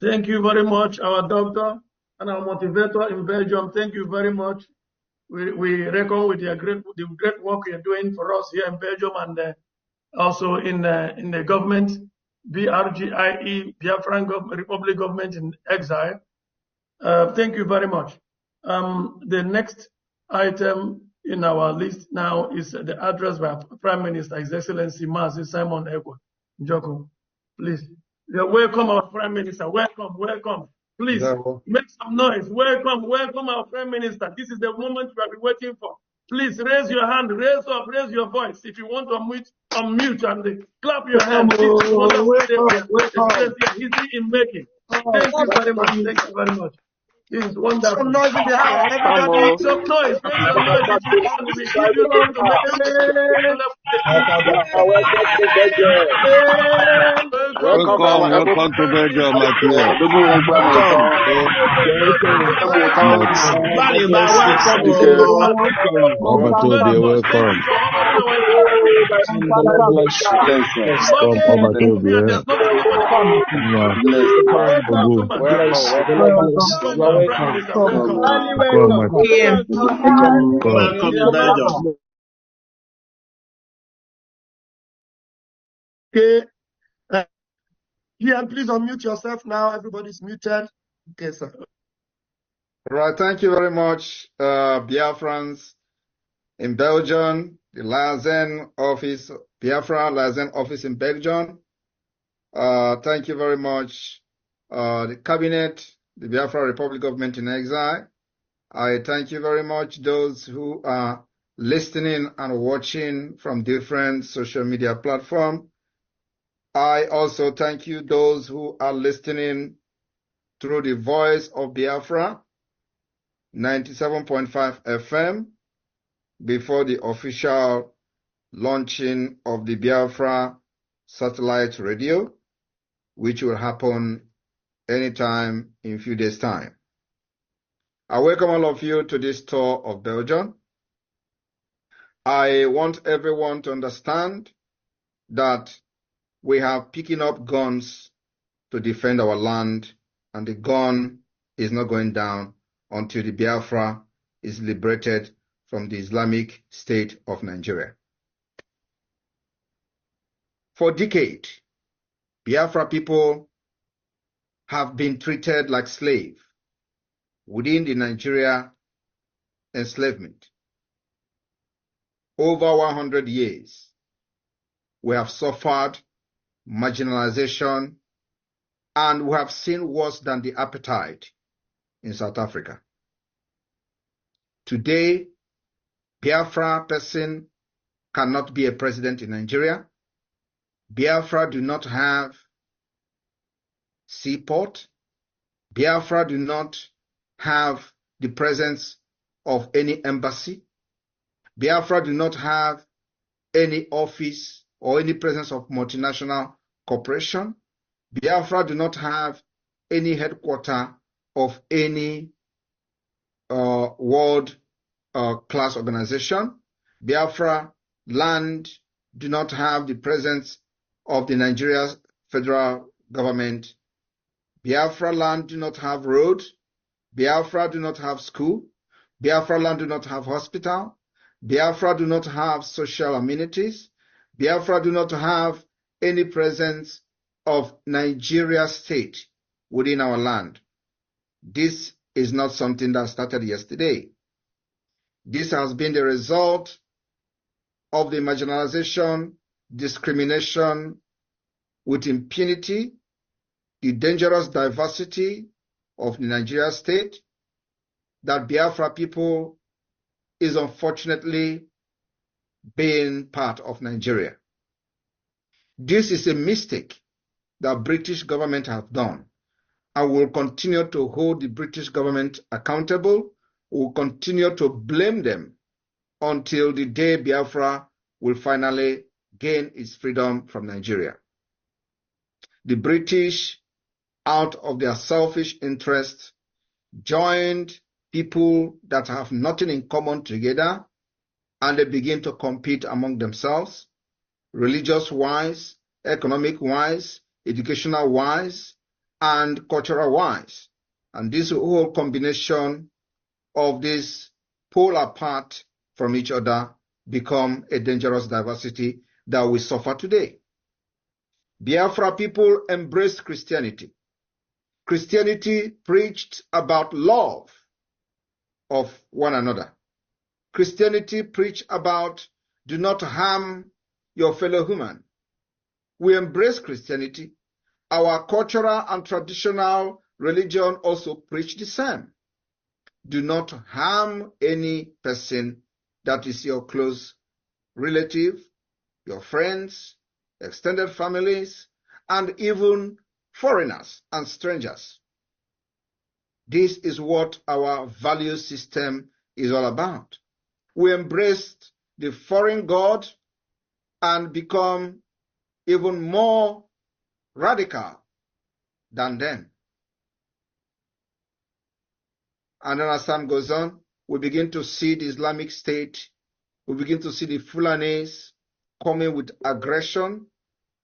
Thank you very much, our doctor and our motivator in Belgium. Thank you very much. We reckon with the great work you're doing for us here in Belgium and also in the government, BRGIE, Biafran Republic Government in Exile. Thank you very much. The next item in our list now is the address by Prime Minister, His Excellency Mazi Simon Ekwa Njoko. Please. You're welcome, our Prime Minister. Welcome, welcome. Please make some noise. Welcome, welcome, our Prime Minister. This is the moment we have been waiting for. Please raise your hand, raise up, raise your voice. If you want to unmute and clap your hand. This is wonderful easy in making. Thank you very much. Thank you very much. This is wonderful. Some noise in the house. Everybody, Make some noise. Make some noise. If you want, we give you time to make some noise. Welcome to Belgium, my dear. Welcome. Okay. Please unmute yourself now. Everybody's muted. Okay, sir. Right. Thank you very much, Biafrans in Belgium, the Liaison Office, Biafra Liaison Office in Belgium. Thank you very much, the Cabinet, the Biafra Republic Government in Exile. I thank you very much, those who are listening and watching from different social media platforms. I also thank you, those who are listening through the Voice of Biafra, 97.5 FM, before the official launching of the Biafra satellite radio, which will happen anytime in a few days' time. I welcome all of you to this tour of Belgium. I want everyone to understand that we have picking up guns to defend our land, and the gun is not going down until the Biafra is liberated from the Islamic State of Nigeria. For decades, Biafra people have been treated like slaves within the Nigeria enslavement. Over 100 years, we have suffered marginalization, and we have seen worse than the apartheid in South Africa. Today, Biafra person cannot be a president in Nigeria. Biafra do not have seaport. Biafra do not have the presence of any embassy. Biafra do not have any office or any presence of multinational corporation. Biafra do not have any headquarters of any world class organization. Biafra land do not have the presence of the Nigeria federal government. Biafra land do not have road. Biafra do not have school. Biafra land do not have hospital. Biafra do not have social amenities. Biafra do not have any presence of Nigeria state within our land. This is not something that started yesterday. This has been the result of the marginalization, discrimination with impunity, the dangerous diversity of the Nigeria state that Biafra people is unfortunately being part of Nigeria. This is a mistake that British government have done, and will continue to hold the British government accountable. Will continue to blame them until the day Biafra will finally gain its freedom from Nigeria. The British, out of their selfish interests, joined people that have nothing in common together, and they begin to compete among themselves, religious-wise, economic-wise, educational-wise, and cultural-wise. And this whole combination of this pull apart from each other become a dangerous diversity that we suffer today. Biafra people embraced Christianity. Christianity preached about love of one another. Christianity preached about do not harm your fellow human. We embrace Christianity. Our cultural and traditional religion also preach the same. Do not harm any person that is your close relative, your friends, extended families, and even foreigners and strangers. This is what our value system is all about. We embraced the foreign god and become even more radical than them. And then as time goes on, we begin to see the Islamic State, we begin to see the Fulanis coming with aggression,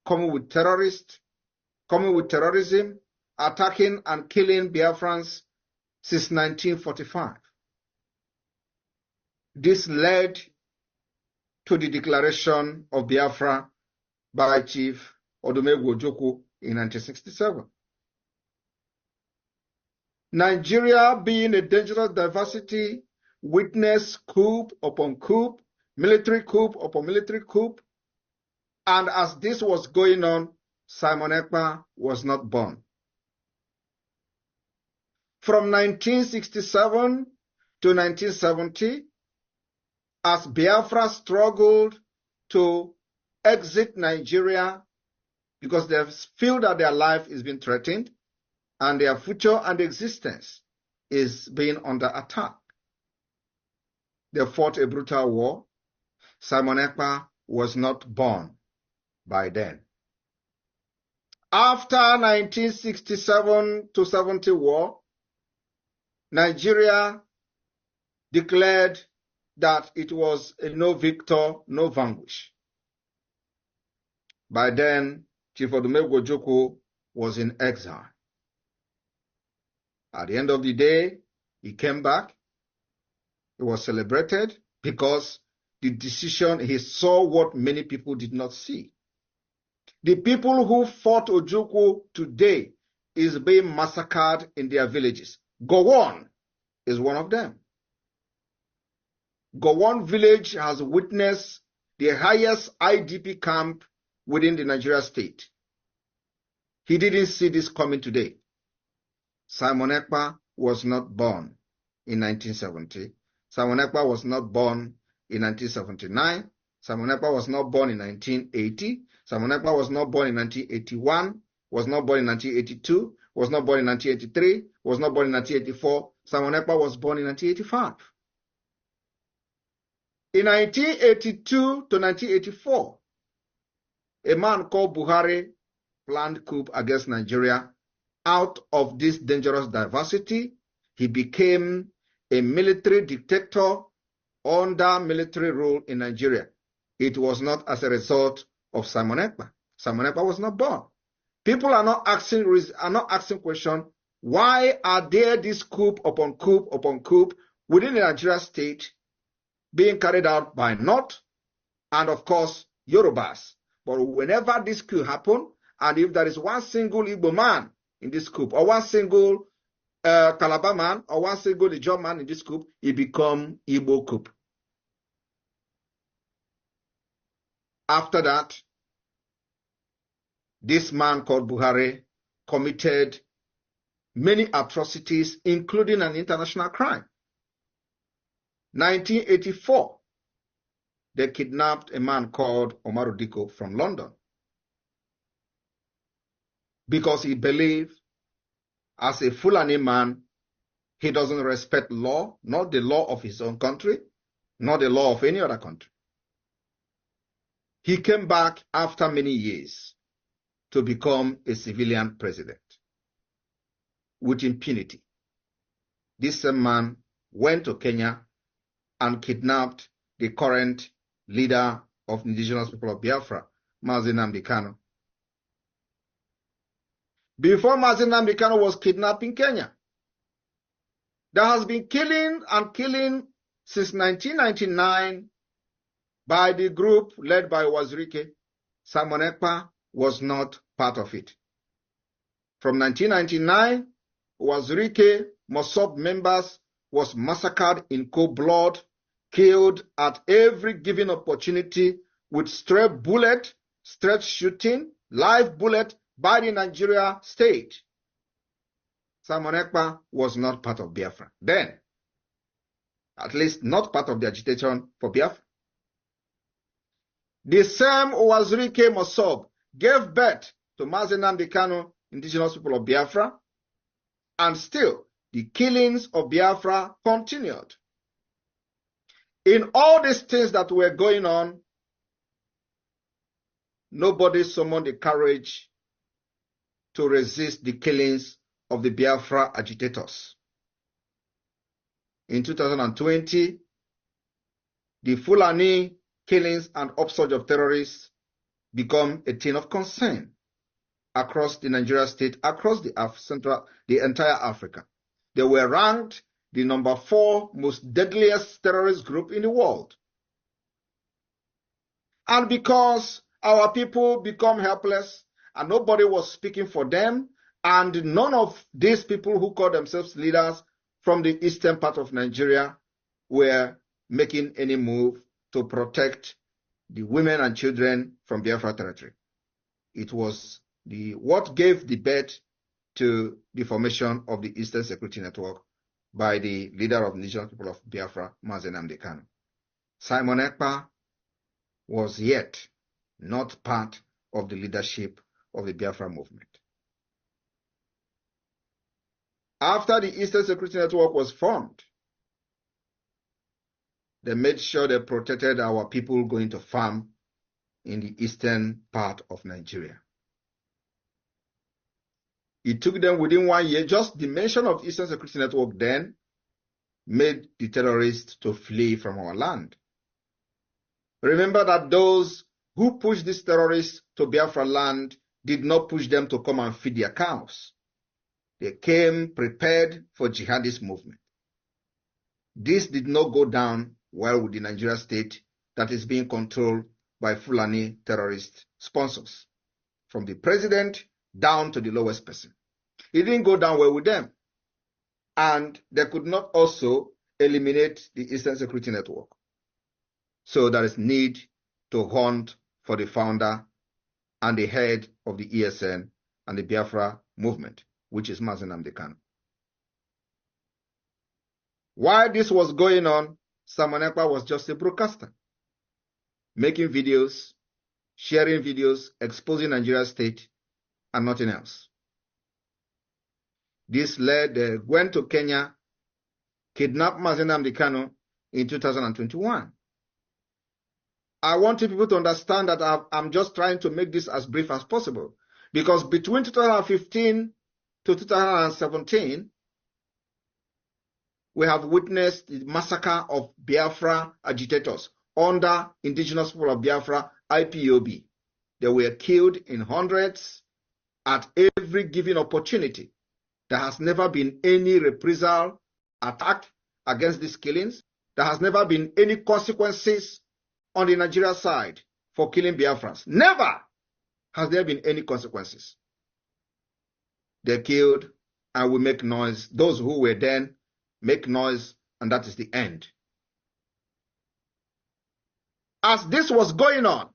coming with terrorists, coming with terrorism, attacking and killing Biafrans since 1945. This led to the declaration of Biafra by Chief Odumegwu Ojukwu in 1967. Nigeria, being a dangerous diversity, witnessed coup upon coup, military coup upon military coup, and as this was going on, Simon Ekpa was not born. From 1967 to 1970, as Biafra struggled to exit Nigeria because they feel that their life is being threatened and their future and existence is being under attack. They fought a brutal war. Simon Ekpa was not born by then. After 1967 to 70 war, Nigeria declared that it was a no victor, no vanquish. By then, Chief Odumegwu Ojukwu was in exile. At the end of the day, he came back. He was celebrated because the decision, he saw what many people did not see. The people who fought Ojukwu today is being massacred in their villages. Gowon is one of them. Gowon village has witnessed the highest IDP camp within the Nigeria state. He didn't see this coming today. Simon Ekpa was not born in 1970. Simon Ekpa was not born in 1979. Simon Ekpa was not born in 1980. Simon Ekpa was not born in 1981. Was not born in 1982. Was not born in 1983. Was not born in 1984. Simon Ekpa was born in 1985. In 1982 to 1984, a man called Buhari planned coup against Nigeria. Out of this dangerous diversity, he became a military dictator under military rule in Nigeria. It was not as a result of Simon Ekpa. Simon Ekpa was not born. People are not asking question, why are there this coup upon coup upon coup within the Nigeria state being carried out by North and of course Yorubas? But whenever this coup happens, and if there is one single Igbo man in this coup, or one single Calabar man, or one single Ijaw man in this coup, it becomes Igbo coup. After that, this man called Buhari committed many atrocities, including an international crime. 1984, they kidnapped a man called Omar Diko from London because he believed, as a Fulani man, he doesn't respect law, not the law of his own country, not the law of any other country. He came back after many years to become a civilian president with impunity. This same man went to Kenya and kidnapped the current leader of the indigenous people of Biafra, Mazi Nnamdi Kanu. before Mazi Nnamdi Kanu was kidnapped in Kenya. There has been killing and killing since 1999 by the group led by Wazirike. Simon Ekpa was not part of it. From 1999, Wazirike Mossop members was massacred in cold blood, killed at every given opportunity with stray bullet, straight shooting, live bullet by the Nigeria state. Simon Ekpa was not part of Biafra then, at least not part of the agitation for Biafra. The same Wazirike Mossop gave birth to Mazi Nnamdi Kanu, indigenous people of Biafra, and still the killings of Biafra continued. In all these things that were going on, nobody summoned the courage to resist the killings of the Biafra agitators. In 2020, the Fulani killings and upsurge of terrorists become a thing of concern across the Nigeria state, across the entire Africa. They were ranked the number 4 most deadliest terrorist group in the world. And because our people become helpless and nobody was speaking for them, and none of these people who call themselves leaders from the eastern part of Nigeria were making any move to protect the women and children from Biafra territory. It was what gave the birth to the formation of the Eastern Security Network by the leader of the indigenous people of Biafra, Mazi Nnamdi Kanu. Simon Ekpa was yet not part of the leadership of the Biafra movement. After the Eastern Security Network was formed, they made sure they protected our people going to farm in the eastern part of Nigeria. It took them within 1 year, just the mention of Eastern Security Network then made the terrorists to flee from our land. Remember that those who pushed these terrorists to Biafra land did not push them to come and feed their cows. They came prepared for jihadist movement. This did not go down well with the Nigeria state that is being controlled by Fulani terrorist sponsors, from the president down to the lowest person. It didn't go down well with them. And they could not also eliminate the Eastern Security Network. So there is need to hunt for the founder and the head of the ESN and the Biafra movement, which is Mazi Nnamdi Kanu. While this was going on, Simon Ekpa was just a broadcaster, making videos, sharing videos, exposing Nigeria state, and nothing else. This led, they went to Kenya, kidnapped Mazi Nnamdi Kanu in 2021. I want people to understand that I'm just trying to make this as brief as possible, because between 2015 to 2017, we have witnessed the massacre of Biafra agitators under indigenous people of Biafra, IPOB. They were killed in hundreds at every given opportunity. There has never been any reprisal attack against these killings. There has never been any consequences on the Nigeria side for killing Biafrans. Never has there been any consequences. They killed and we make noise. Those who were then make noise, and that is the end. As this was going on,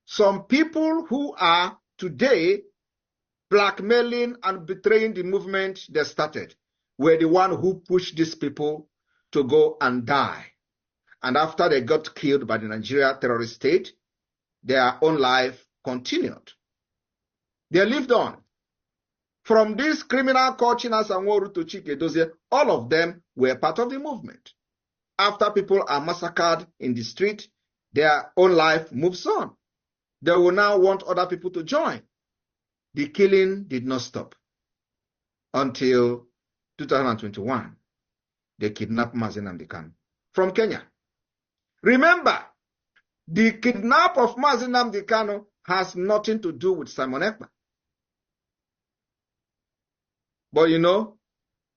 some people who are today blackmailing and betraying the movement they started were the one who pushed these people to go and die. And after they got killed by the Nigeria terrorist state, their own life continued. They lived on. From this criminal called Chinasa Nworu to Chike Dozie, all of them were part of the movement. After people are massacred in the street, their own life moves on. They will now want other people to join. The killing did not stop until 2021. They kidnapped Mazi Nnamdi Kanu from Kenya. Remember, the kidnap of Mazi Nnamdi Kanu has nothing to do with Simon Ekpa. But you know,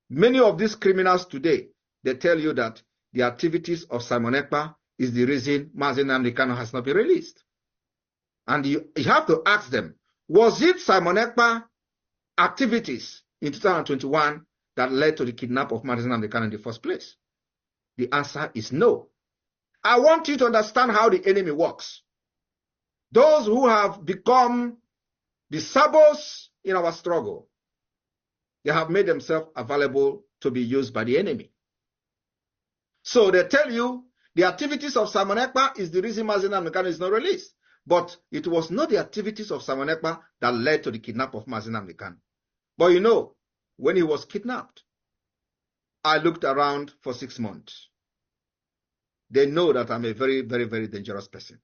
many of these criminals today, they tell you that the activities of Simon Ekpa is the reason Mazi Nnamdi Kanu has not been released. And you have to ask them, was it Simon Ekpa activities in 2021 that led to the kidnap of Mazi Nnamdi Kanu in the first place? The answer is no. I want you to understand how the enemy works. Those who have become the sabos in our struggle, they have made themselves available to be used by the enemy. So they tell you the activities of Simon Ekpa is the reason Mazi Nnamdi Kanu is not released. But it was not the activities of Simon Ekpa that led to the kidnap of Mazi Nnamdi Kanu. But you know, when he was kidnapped, I looked around for 6 months. They know that I'm a very, very, very dangerous person,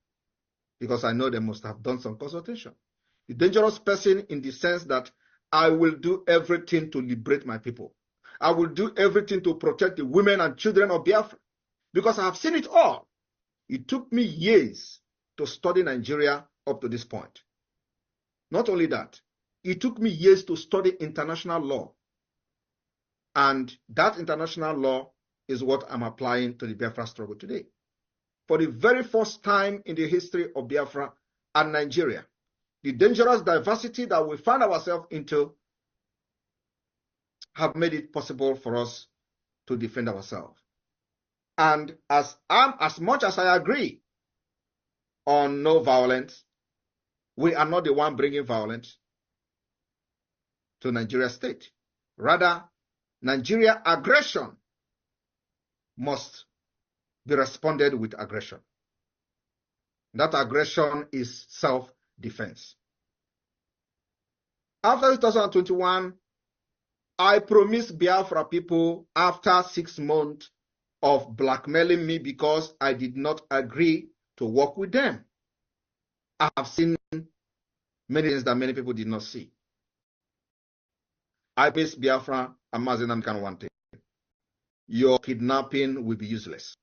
because I know they must have done some consultation. A dangerous person in the sense that I will do everything to liberate my people. I will do everything to protect the women and children of Biafra, because I have seen it all. It took me years to study Nigeria up to this point. Not only that, it took me years to study international law. And that international law is what I'm applying to the Biafra struggle today. For the very first time in the history of Biafra and Nigeria, the dangerous diversity that we find ourselves into have made it possible for us to defend ourselves. And as much as I agree on no violence, we are not the one bringing violence to Nigeria state. Rather, Nigeria aggression must be responded with aggression. That aggression is self-defense. After 2021, I promised Biafra people, after 6 months of blackmailing me because I did not agree to work with them, I have seen many things that many people did not see. I promised Biafra and Mazi Nnamdi Kanu one thing: your kidnapping will be useless.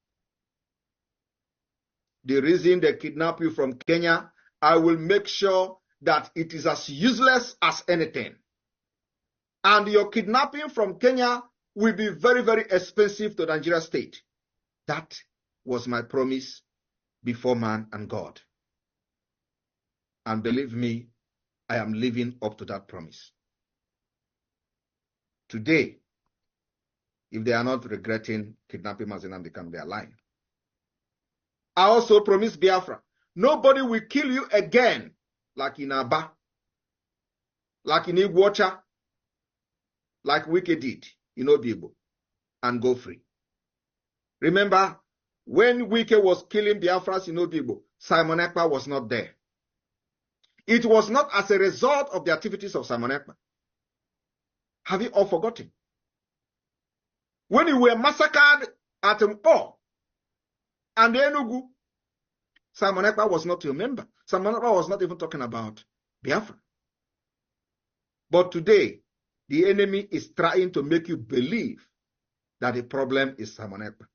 The reason they kidnap you from Kenya, I will make sure that it is as useless as anything. And your kidnapping from Kenya will be very, very expensive to Nigeria state. That was my promise before man and God. And believe me, I am living up to that promise. Today, if they are not regretting kidnapping Mazi Nnamdi Kanu, they are lying. I also promised Biafra, nobody will kill you again, like in Aba, like in Iguacha, like Wike did in Obibo, and go free. Remember, when Wike was killing Biafrans in Obibo, Simon Ekpa was not there. It was not as a result of the activities of Simon Ekpa. Have you all forgotten? When you were massacred at Mpo and Enugu, Simon Ekpa was not your member. Simon Ekpa was not even talking about Biafra. But today, the enemy is trying to make you believe that the problem is Simon Ekpa.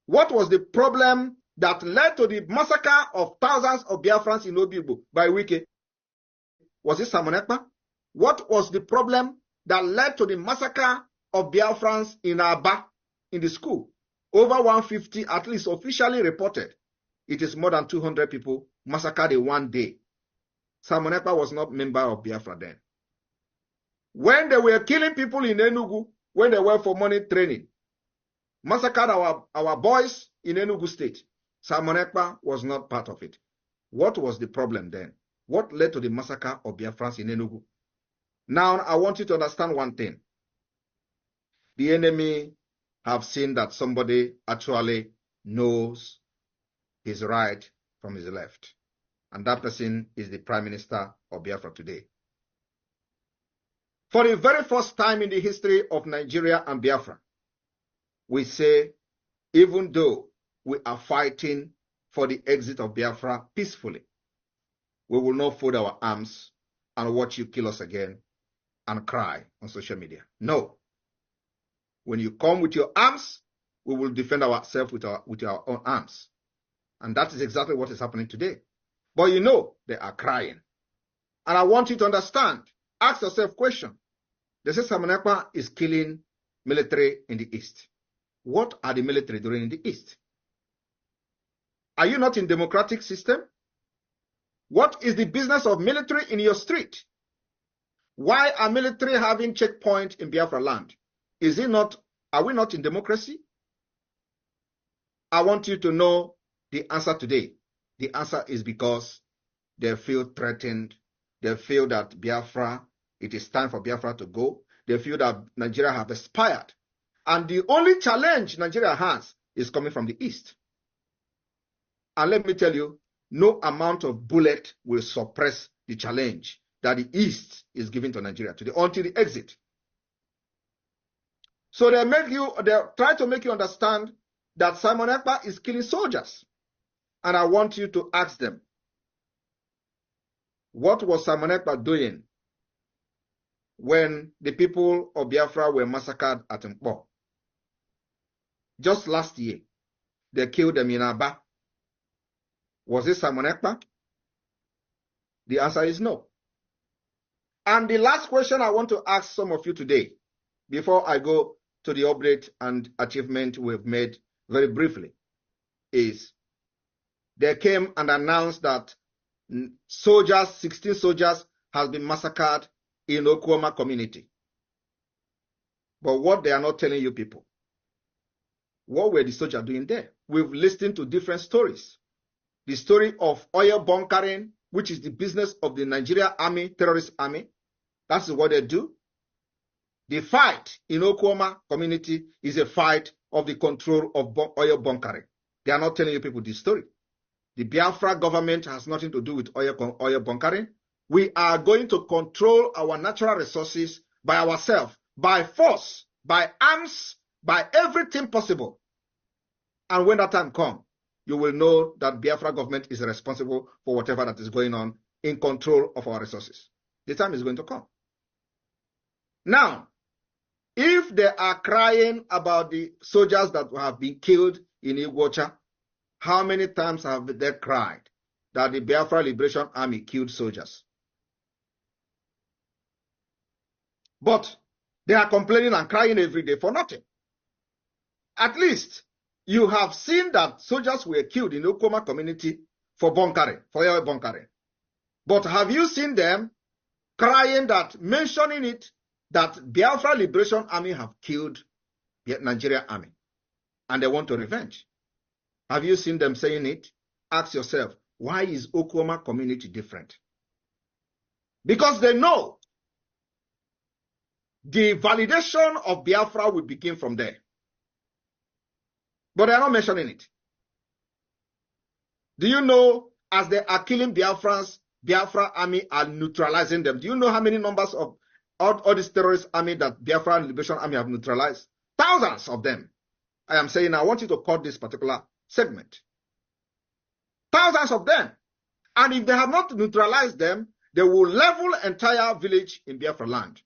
What was the problem that led to the massacre of thousands of Biafrans in Obibo by Wike? Was it Simon Ekpa? What was the problem that led to the massacre of Biafrans in Aba, in the school? Over 150, at least officially reported. It is more than 200 people massacred in one day. Simon Ekpa was not a member of Biafra then. When they were killing people in Enugu, when they were for money training, massacred our boys in Enugu state, Simon Ekpa was not part of it. What was the problem then? What led to the massacre of Biafrans in Enugu? Now, I want you to understand one thing. The enemy have seen that somebody actually knows his right from his left. And that person is the Prime Minister of Biafra today. For the very first time in the history of Nigeria and Biafra, we say, even though we are fighting for the exit of Biafra peacefully, we will not fold our arms and watch you kill us again and cry on social media. No. When you come with your arms, we will defend ourselves with our own arms. And that is exactly what is happening today. But you know, they are crying. And I want you to understand, ask yourself a question, They say Simon Ekpa is killing military in the East. What are the military doing in the East? Are you not in democratic system? What is the business of military in your street? Why are military having checkpoint in Biafra land? Are we not in democracy? I want you to know the answer today. The answer is because they feel threatened. They feel that Biafra, it is time for Biafra to go. They feel that Nigeria have expired. And the only challenge Nigeria has is coming from the East. And let me tell you, no amount of bullet will suppress the challenge that the East is giving to Nigeria today until the exit. So they try to make you understand that Simon Ekpa is killing soldiers. And I want you to ask them, what was Simon Ekpa doing when the people of Biafra were massacred at Mpo? Just last year, they killed them in Aba. Was it Simon Ekpa? The answer is no. And the last question I want to ask some of you today, before I go to the update and achievement we've made very briefly, is they came and announced that 16 soldiers has been massacred in Okwama community. But what they are not telling you people, what were the soldiers doing there? We've listened to different stories. The story of oil bunkering, which is the business of the Nigeria army, terrorist army. That's what they do. The fight in Okwama community is a fight of the control of oil bunkering. They are not telling you people this story. The Biafra government has nothing to do with oil bunkering. We are going to control our natural resources by ourselves, by force, by arms, by everything possible. And when that time comes, you will know that Biafra government is responsible for whatever that is going on in control of our resources. The time is going to come. Now, if they are crying about the soldiers that have been killed in Iguacha, how many times have they cried that the Biafra Liberation Army killed soldiers? But they are complaining and crying every day for nothing. At least you have seen that soldiers were killed in the Okoma community for bunkering, for oil bunkering. But have you seen them crying that, mentioning it, that Biafra Liberation Army have killed the Nigeria army and they want to revenge? Have you seen them saying it? Ask yourself, why is Okoma community different? Because they know the validation of Biafra will begin from there. But they are not mentioning it. Do you know, as they are killing Biafrans, Biafra army are neutralizing them? Do you know how many numbers of all these terrorist army that Biafra Liberation Army have neutralized? Thousands of them. I am saying I want you to cut this particular segment. Thousands of them. And if they have not neutralized them, they will level entire village in Biafra land.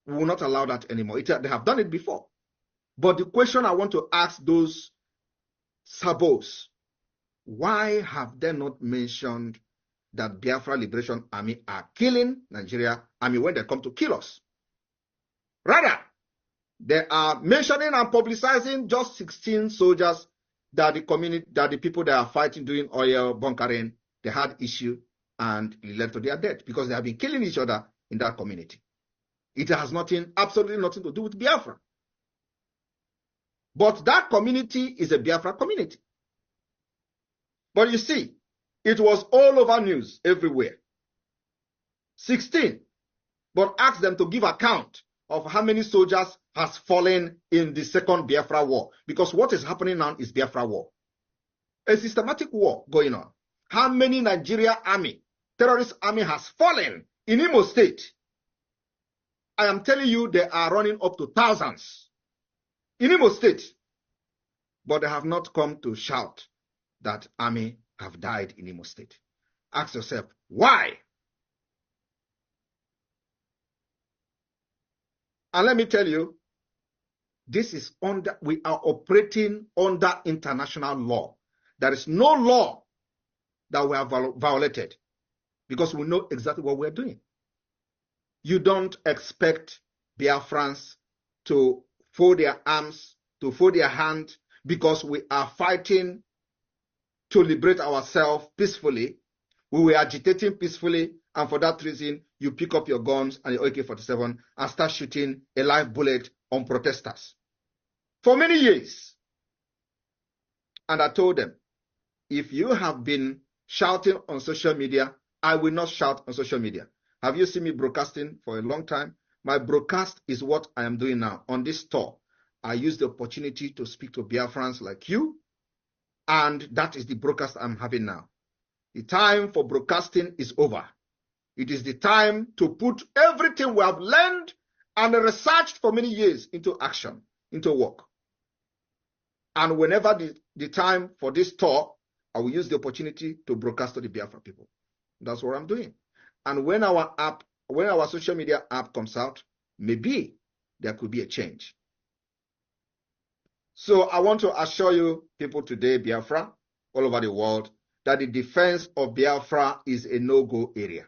We will not allow that anymore. They have done it before. But the question I want to ask those sabos, why have they not mentioned that Biafra Liberation Army are killing Nigeria army when they come to kill us? Rather, they are mentioning and publicizing just 16 soldiers that the people that are fighting doing oil bunkering, they had issue and it led to their death because they have been killing each other in that community. It has absolutely nothing to do with Biafra. But that community is a Biafra community. But you see, it was all over news everywhere. 16. But ask them to give account of how many soldiers has fallen in the second Biafra war. Because what is happening now is Biafra war. A systematic war going on. How many Nigeria army, terrorist army has fallen in Imo State? I am telling you, they are running up to thousands in Imo State. But they have not come to shout that army have died in Imo State. Ask yourself, why? And let me tell you, we are operating under international law. There is no law that we have violated because we know exactly what we're doing. You don't expect Biafrans to fold their arms, to fold their hand, because we are fighting to liberate ourselves peacefully. We were agitating peacefully, and for that reason, you pick up your guns and your AK-47 and start shooting a live bullet on protesters. For many years. And I told them, if you have been shouting on social media, I will not shout on social media. Have you seen me broadcasting for a long time? My broadcast is what I am doing now. On this tour, I use the opportunity to speak to Biafrans like you, and that is the broadcast I'm having now. The time for broadcasting is over. It is the time to put everything we have learned and researched for many years into action, into work. And whenever the time for this tour, I will use the opportunity to broadcast to the Biafra people. That's what I'm doing. And when our social media app comes out, maybe there could be a change. So I want to assure you people today, Biafra, all over the world, that the defense of Biafra is a no-go area.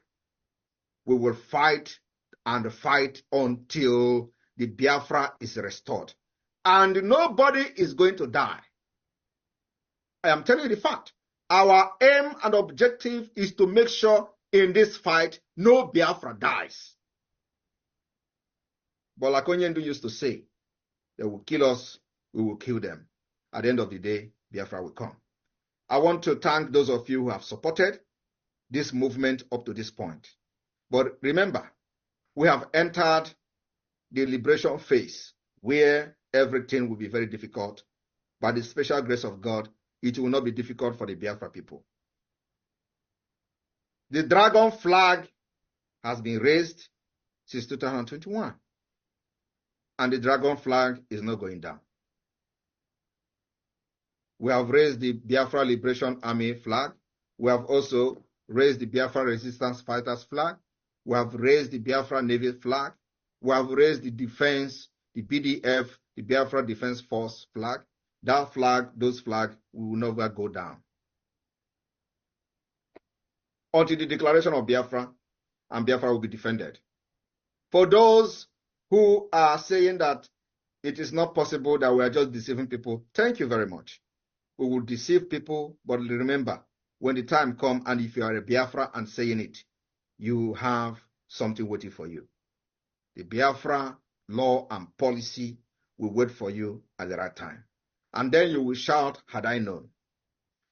We will fight and fight until the Biafra is restored. And nobody is going to die. I am telling you the fact. Our aim and objective is to make sure in this fight, no Biafra dies. But like Onyendu used to say, they will kill us, we will kill them. At the end of the day, Biafra will come. I want to thank those of you who have supported this movement up to this point. But remember, we have entered the liberation phase where everything will be very difficult. By the special grace of God, it will not be difficult for the Biafra people. The dragon flag has been raised since 2021. And the dragon flag is not going down. We have raised the Biafra Liberation Army flag. We have also raised the Biafra Resistance Fighters flag. We have raised the Biafra Navy flag. We have raised the defense, the BDF, the Biafra Defense Force flag. That flag, those flags, will never go down. Until the declaration of Biafra, and Biafra will be defended. For those who are saying that it is not possible, that we are just deceiving people, thank you very much. We will deceive people, but remember, when the time comes, and if you are a Biafra and saying it, you have something waiting for you. The Biafra law and policy will wait for you at the right time. And then you will shout, had I known.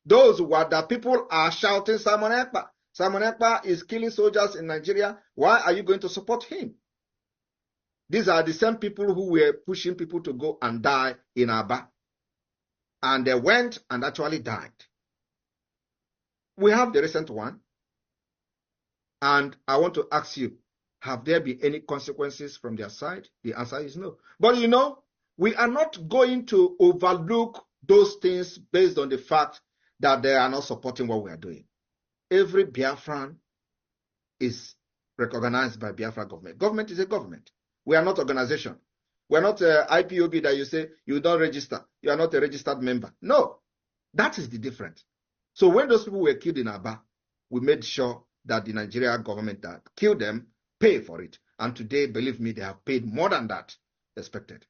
Those who are that people are shouting, Simon Ekpa. Simon Ekpa is killing soldiers in Nigeria. Why are you going to support him? These are the same people who were pushing people to go and die in Aba. And they went and actually died. We have the recent one. And I want to ask you, have there been any consequences from their side? The answer is no. But you know, we are not going to overlook those things based on the fact that they are not supporting what we are doing. Every Biafran is recognized by Biafra government. Government is a government. We are not organization. We are not IPOB that you say you don't register. You are not a registered member. No, that is the difference. So when those people were killed in Aba, we made sure that the Nigeria government that killed them pay for it. And today, believe me, they have paid more than that expected.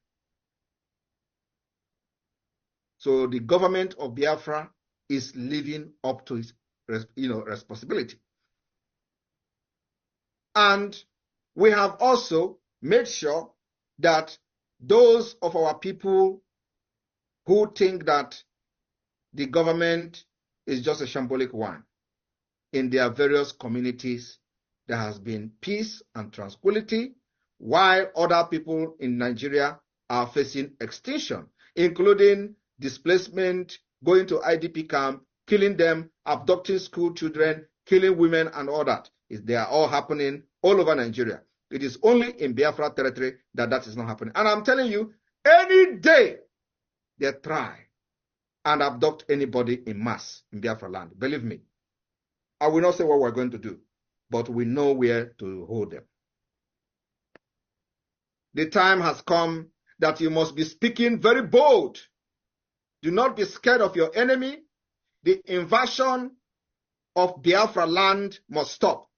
So the government of Biafra is living up to its responsibility. And we have also made sure that those of our people who think that the government is just a shambolic one, in their various communities, there has been peace and tranquility, while other people in Nigeria are facing extinction, including displacement, going to IDP camp, killing them, abducting school children, killing women and all that. They are all happening all over Nigeria. It is only in Biafra territory that that is not happening. And I'm telling you, any day they try and abduct anybody in mass in Biafra land, believe me, I will not say what we're going to do, but we know where to hold them. The time has come that you must be speaking very bold. Do not be scared of your enemy. The invasion of Biafra land must stop.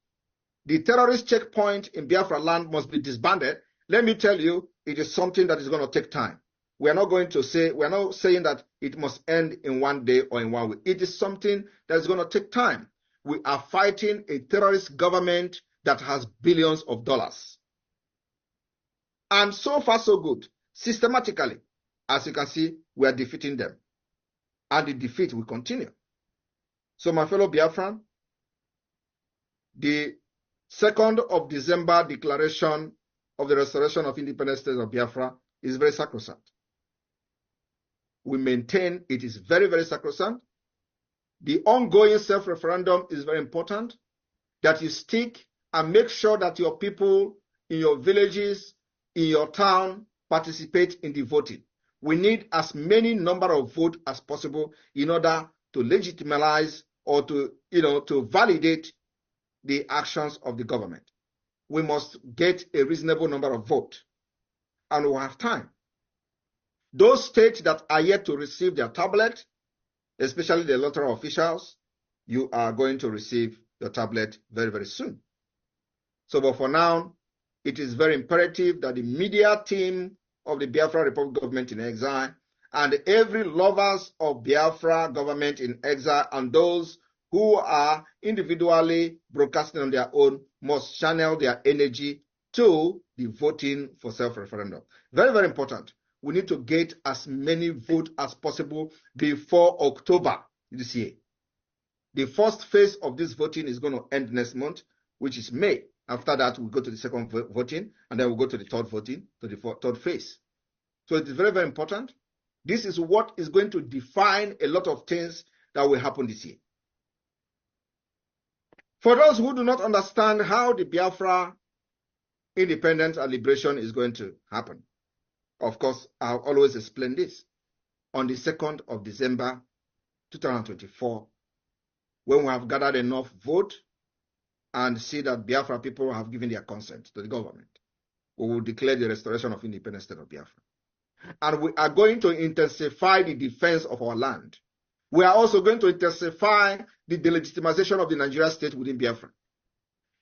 The terrorist checkpoint in Biafra land must be disbanded, Let me tell you, it is something that is going to take time. We're not saying that it must end in one day or in 1 week. It is something that is going to take time. We are fighting a terrorist government that has billions of dollars. And so far, so good. Systematically, as you can see, we are defeating them. And the defeat will continue. So, my fellow Biafran, the 2nd of December declaration of the restoration of independent state of Biafra is very sacrosanct. We maintain it is very, very sacrosanct. The ongoing self-referendum is very important, that you stick and make sure that your people in your villages, in your town, participate in the voting. We need as many number of votes as possible in order to legitimize or to validate the actions of the government. We must get a reasonable number of votes, and we have time. Those states that are yet to receive their tablet, especially the electoral officials, you are going to receive your tablet very, very soon. So, but for now, it is very imperative that the media team of the Biafra Republic government in exile and every lovers of Biafra government in exile and those who are individually broadcasting on their own must channel their energy to the voting for self-referendum. Very, very important. We need to get as many votes as possible before October this year. The first phase of this voting is going to end next month, which is May. After that, we'll go to the second voting, and then we'll go to the third voting, to the third phase. So it is very, very important. This is what is going to define a lot of things that will happen this year. For those who do not understand how the Biafra independence and liberation is going to happen, of course, I'll always explain this. On the 2nd of December 2024, when we have gathered enough vote and see that Biafra people have given their consent to the government, we will declare the restoration of independent state of Biafra. And we are going to intensify the defense of our land. We are also going to intensify the delegitimization of the Nigerian state within Biafra.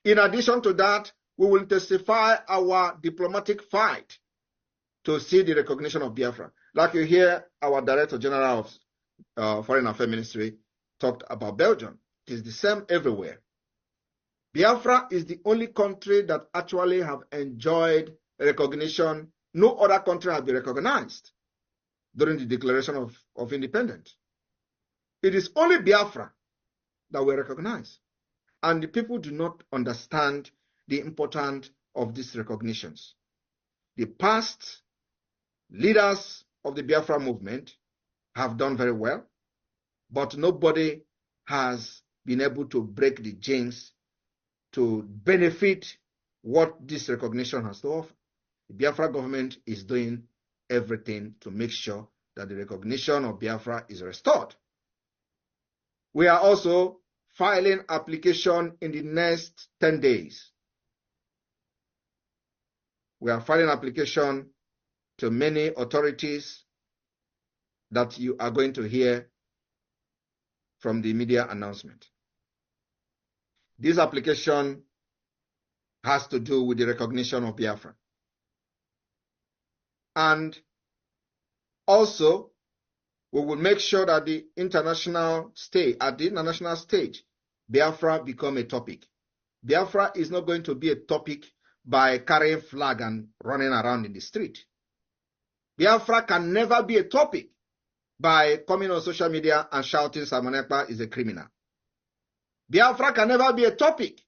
In addition to that, we will intensify our diplomatic fight to see the recognition of Biafra. Like you hear our Director General of Foreign Affairs Ministry talked about Belgium. It is the same everywhere. Biafra is the only country that actually have enjoyed recognition. No other country has been recognized during the declaration of independence. It is only Biafra that we recognize. And the people do not understand the importance of these recognitions. The past leaders of the Biafra movement have done very well, but nobody has been able to break the jinx to benefit what this recognition has to offer. The Biafra government is doing everything to make sure that the recognition of Biafra is restored. We are also filing application in the next 10 days. We are filing application to many authorities that you are going to hear from the media announcement. This application has to do with the recognition of Biafra. And also, we will make sure that at the international stage, Biafra become a topic. Biafra is not going to be a topic by carrying flag and running around in the street. Biafra can never be a topic by coming on social media and shouting Simon Ekpa is a criminal. Biafra can never be a topic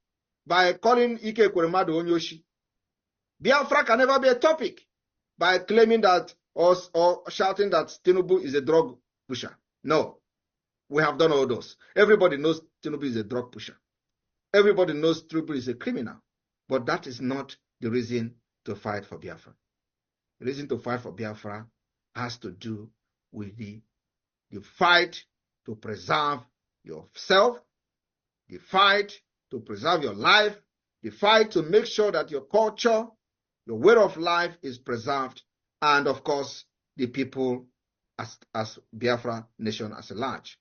by calling Ike Ekweremadu Onyoshi. Biafra can never be a topic by claiming that or shouting that Tinubu is a drug pusher. No, we have done all those. Everybody knows Tinubu is a drug pusher. Everybody knows Tinubu is a criminal. But that is not the reason to fight for Biafra. The reason to fight for Biafra has to do with the fight to preserve yourself, the fight to preserve your life, the fight to make sure that your culture, your way of life is preserved, and of course, the people as Biafra nation as a large.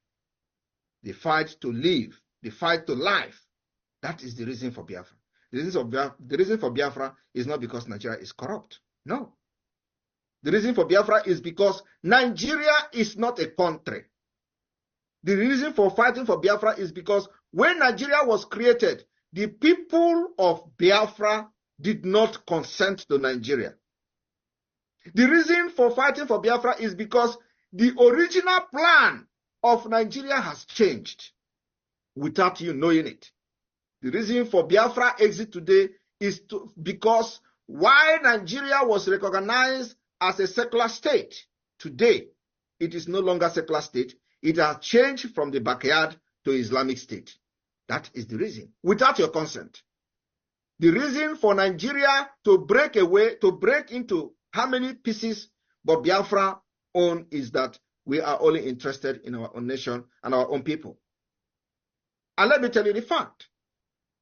The fight to live, the fight to life, that is the reason for Biafra. The reason for Biafra is not because Nigeria is corrupt. No. The reason for Biafra is because Nigeria is not a country. The reason for fighting for Biafra is because when Nigeria was created, the people of Biafra did not consent to Nigeria. The reason for fighting for Biafra is because the original plan of Nigeria has changed without you knowing it. The reason for Biafra exit today is because while Nigeria was recognized as a secular state, today it is no longer a secular state. It has changed from the backyard to Islamic State. That is the reason, without your consent. The reason for Nigeria to break into how many pieces but Biafra own is that we are only interested in our own nation and our own people. And let me tell you the fact.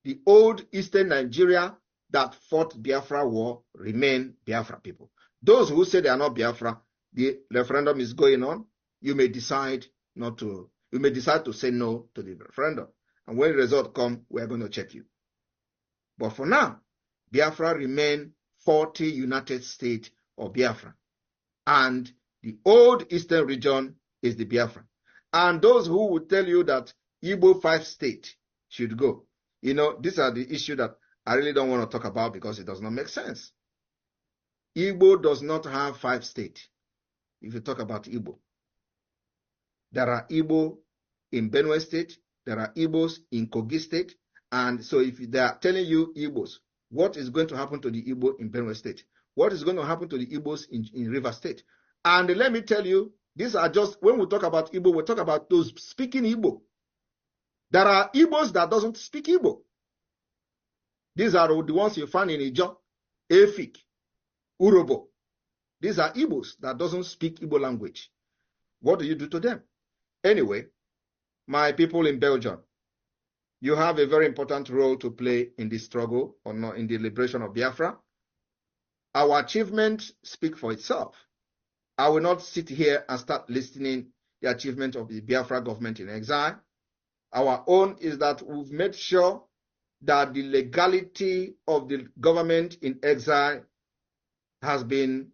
The old Eastern Nigeria that fought Biafra war remain Biafra people. Those who say they are not Biafra, the referendum is going on. You may decide to say no to the referendum. And when the result comes, we are going to check you. But for now, Biafra remain 40 United States of Biafra. And the old Eastern region is the Biafra. And those who would tell you that Igbo 5 states should go, these are the issues that I really don't want to talk about because it does not make sense. Igbo does not have 5 states. If you talk about Igbo, there are Igbo in Benue State, there are Igbos in Kogi State, and so if they are telling you Igbos, what is going to happen to the Igbo in Benue State? What is going to happen to the Igbos in River State? And let me tell you, these are just, when we talk about Igbo, we talk about those speaking Igbo. There are Igbos that doesn't speak Igbo. These are the ones you find in Ijo, Efik, Urobo. These are Igbos that doesn't speak Igbo language. What do you do to them? Anyway, my people in Belgium, you have a very important role to play in this struggle or not in the liberation of Biafra. Our achievements speak for itself. I will not sit here and start listing the achievement of the Biafra government in exile. Our own is that we've made sure that the legality of the government in exile has been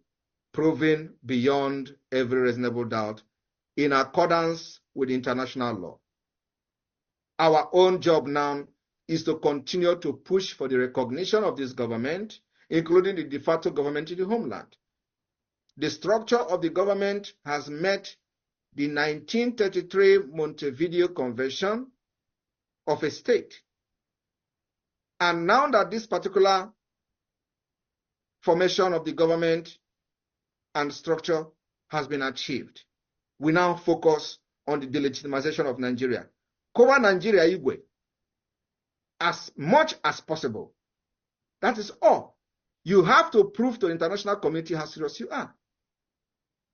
proven beyond every reasonable doubt in accordance with international law. Our own job now is to continue to push for the recognition of this government, including the de facto government in the homeland. The structure of the government has met the 1933 Montevideo Convention of a state. And now that this particular formation of the government and structure has been achieved, we now focus on the delegitimization of Nigeria. Cover Nigeria Igwe as much as possible. That is all. You have to prove to the international community how serious you are.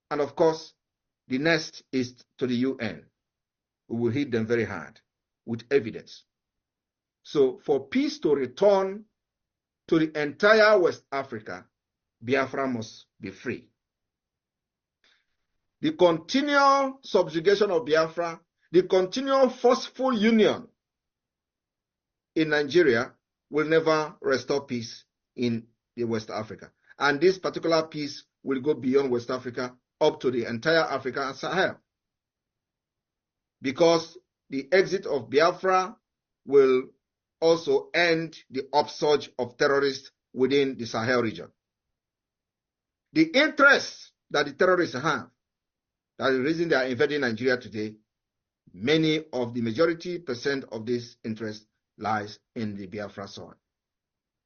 And of course, the next is to the UN. We will hit them very hard with evidence. So for peace to return to the entire West Africa, Biafra must be free. The continual subjugation of Biafra, the continual forceful union in Nigeria will never restore peace in the West Africa. And this particular peace will go beyond West Africa up to the entire Africa and Sahel. Because the exit of Biafra will also end the upsurge of terrorists within the Sahel region. The interest that the terrorists have, that is the reason they are invading Nigeria today, the majority percent of this interest lies in the Biafra soil.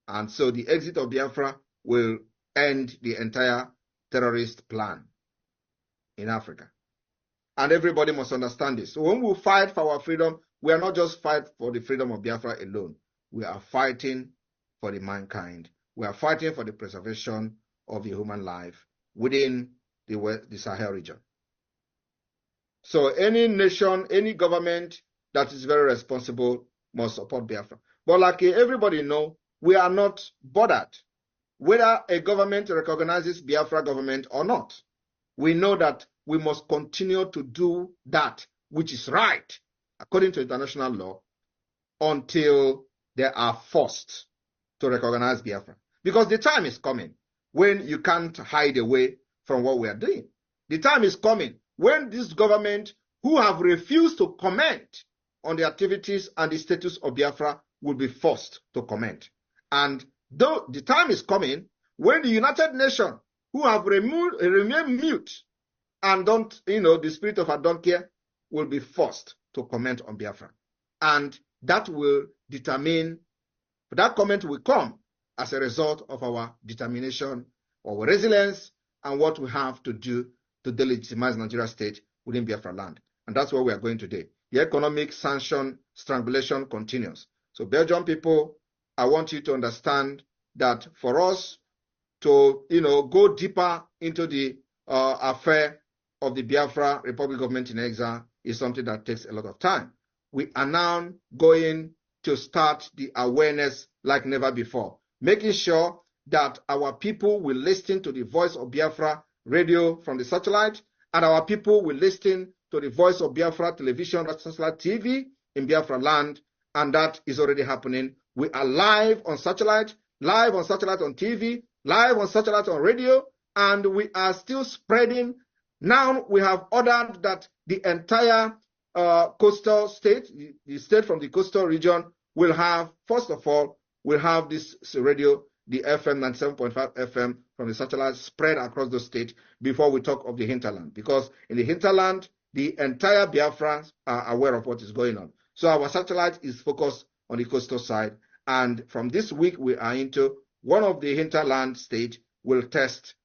And so the exit of Biafra will end the entire terrorist plan in Africa. And everybody must understand this. So when we fight for our freedom, we are not just fighting for the freedom of Biafra alone. We are fighting for the mankind. We are fighting for the preservation of the human life within the Sahel region. So any nation, any government that is very responsible must support Biafra. But like everybody knows, we are not bothered whether a government recognizes Biafra government or not. We know that we must continue to do that which is right according to international law until they are forced to recognize Biafra. Because the time is coming when you can't hide away from what we are doing. The time is coming when this government, who have refused to comment on the activities and the status of Biafra, will be forced to comment. And though the time is coming when the United Nations, who have remained mute and don't, the spirit of I don't care, will be forced to comment on Biafra. And that will determine, that comment will come as a result of our determination, our resilience, and what we have to do to delegitimize Nigeria state within Biafra land. And that's where we are going today. The economic sanction strangulation continues. So Belgian people, I want you to understand that for us to, go deeper into the affair of the Biafra Republic government in exile is something that takes a lot of time. We are now going to start the awareness like never before, making sure that our people will listen to the voice of Biafra radio from the satellite, and our people will listen to the voice of Biafra television, satellite TV in Biafra land, and that is already happening. We are live on satellite on TV, live on satellite on radio, and we are still spreading. Now we have ordered that the entire coastal state, the state from the coastal region, will have, first of all, will have this radio, the FM 97.5 FM from the satellite spread across the state before we talk of the hinterland. Because in the hinterland, the entire Biafrans are aware of what is going on. So our satellite is focused on the coastal side. And from this week, we are into one of the hinterland states will test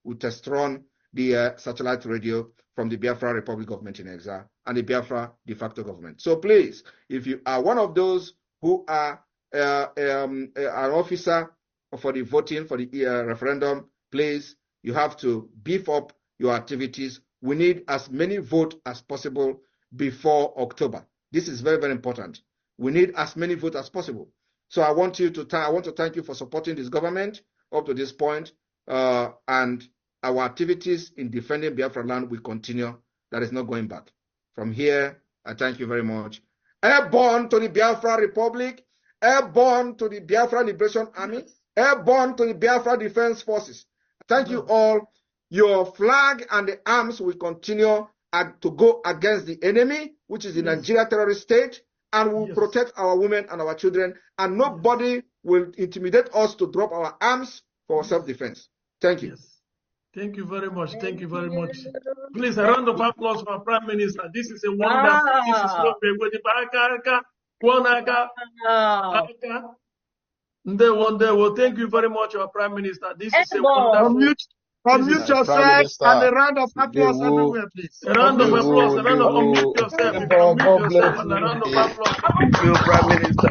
run the satellite radio from the Biafra Republic government in exile and the Biafra de facto government. So please, if you are one of those who are an officer for the voting for the referendum, please, you have to beef up your activities. We need as many votes as possible before October. This is very, very important. We need as many votes as possible. So I want to thank you for supporting this government up to this point, and our activities in defending Biafra land will continue. That is not going back. From here, I thank you very much. Airborne to the Biafra Republic, airborne to the Biafra Liberation Army, airborne to the Biafra Defense Forces. Thank you all. Your flag and the arms will continue to go against the enemy, which is the Nigeria terrorist state, and will protect our women and our children, and nobody will intimidate us to drop our arms for self-defense. Thank you. Yes. Thank you very much. Thank you very much. Please, a round of applause for our Prime Minister. This is a wonder. This is not a good Thank you very much, our Prime Minister. This is a wonderful. Unmute yourself and a round of applause everywhere, please. A round of applause. A round of unmute yourself. Unmute yourself and a round of applause. Thank you, Prime Minister.